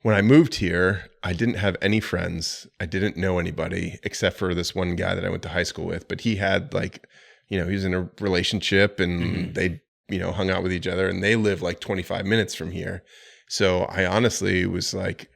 when I moved here, I didn't have any friends. I didn't know anybody except for this one guy that I went to high school with. But he had like, he was in a relationship and they, hung out with each other, and they live like 25 minutes from here. So I honestly was like,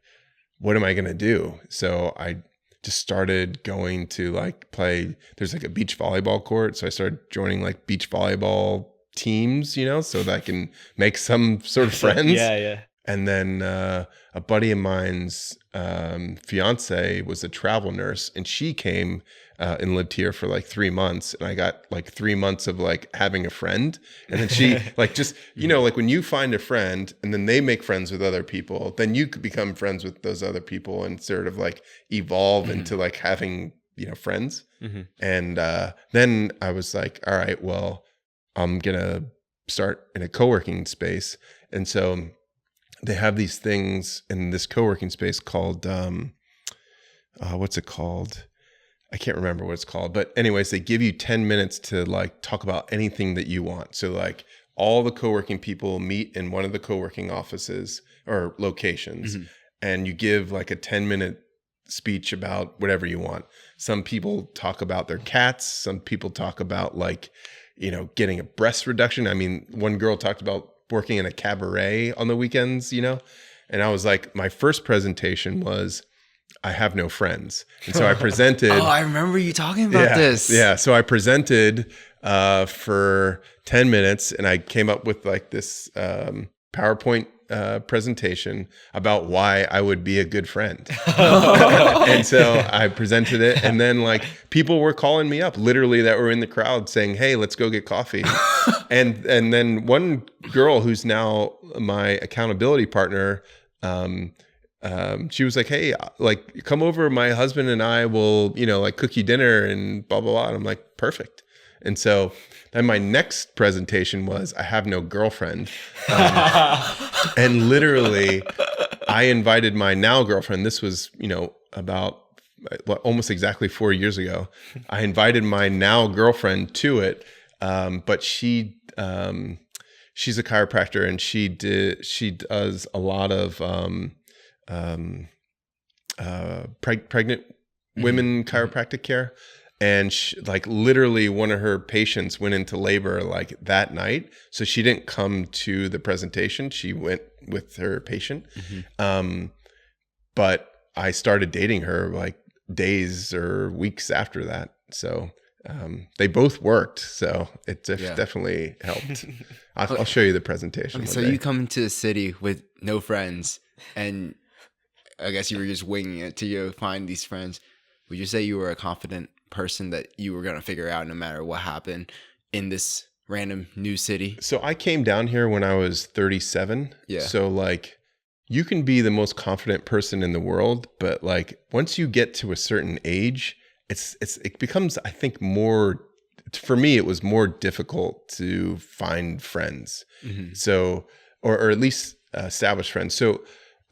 what am I going to do? So I just started going to like play. There's like a beach volleyball court. So I started joining like beach volleyball teams, so that I can make some sort of friends. Yeah. And then a buddy of mine's fiance was a travel nurse, and she came and lived here for like 3 months. And I got like 3 months of like having a friend. And then she like just, like when you find a friend and then they make friends with other people, then you could become friends with those other people and sort of like evolve into like having, friends. And then I was like, all right, well, I'm going to start in a co-working space. And so they have these things in this co-working space called, what's it called? I can't remember what it's called. But anyways, they give you 10 minutes to like talk about anything that you want. So like all the co-working people meet in one of the co-working offices or locations, and you give like a 10-minute speech about whatever you want. Some people talk about their cats. Some people talk about like, getting a breast reduction. I mean, one girl talked about working in a cabaret on the weekends, and I was like, my first presentation was, I have no friends. And so I presented. Oh, I remember you talking about this. Yeah. So I presented for 10 minutes, and I came up with like this PowerPoint presentation about why I would be a good friend. And so I presented it, and then like people were calling me up literally that were in the crowd saying, hey, let's go get coffee. and then one girl who's now my accountability partner, she was like, hey, like come over, my husband and I will, like cook you dinner and blah, blah, blah. And I'm like, perfect. And so then my next presentation was, I have no girlfriend. And literally I invited my now girlfriend. This was, about almost exactly 4 years ago. I invited my now girlfriend to it. But she's a chiropractor, and she does a lot of, pregnant women chiropractic care. And she, like literally one of her patients went into labor like that night. So she didn't come to the presentation. She went with her patient. But I started dating her like days or weeks after that. So they both worked. So it definitely helped. I'll show you the presentation. Okay, so you come into the city with no friends, and I guess you were just winging it to go find these friends. Would you say you were a confident person that you were going to figure out no matter what happened in this random new city? So I came down here when I was 37. Yeah. So like you can be the most confident person in the world, but like once you get to a certain age, it becomes, I think, more, for me, it was more difficult to find friends. So, or at least establish friends. So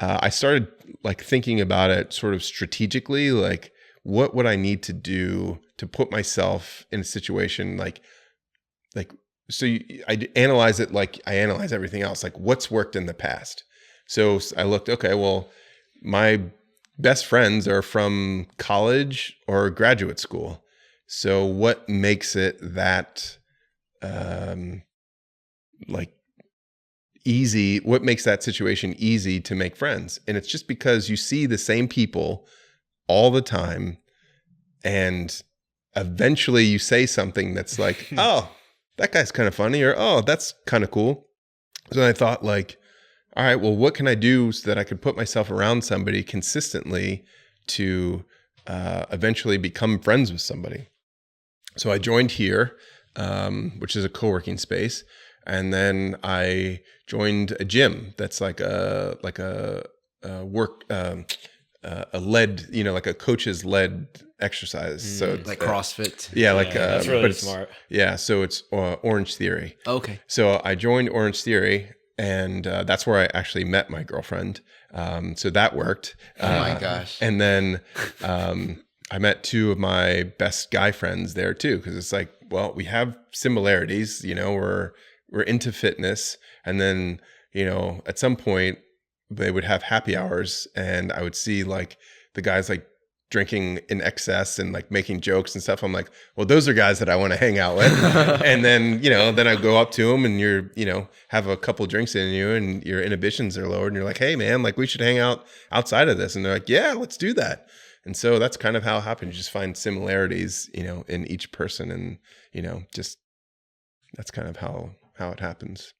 I started like thinking about it sort of strategically, like what would I need to do to put myself in a situation I analyze it like I analyze everything else, like what's worked in the past. So I looked, okay, well, my best friends are from college or graduate school. So what makes it that like easy? What makes that situation easy to make friends? And it's just because you see the same people all the time, and eventually you say something that's like, oh, that guy's kind of funny, or oh, that's kind of cool. So I thought like, all right, well, what can I do so that I could put myself around somebody consistently to eventually become friends with somebody? So I joined here, which is a co-working space. And then I joined a gym that's like a work, a led, like a coach's led exercise. So it's like CrossFit. Yeah, like that's really smart. Yeah, so it's Orange Theory. Okay. So I joined Orange Theory, and that's where I actually met my girlfriend. So that worked. Oh my gosh. And then I met two of my best guy friends there too, because it's like, well, we have similarities. We're into fitness, and then at some point they would have happy hours, and I would see like the guys like drinking in excess and like making jokes and stuff. I'm like, well, those are guys that I want to hang out with. And then, then I go up to them and you're, have a couple drinks in you and your inhibitions are lowered and you're like, hey man, like we should hang out outside of this. And they're like, yeah, let's do that. And so that's kind of how it happened. You just find similarities, in each person, and, just that's kind of how it happens.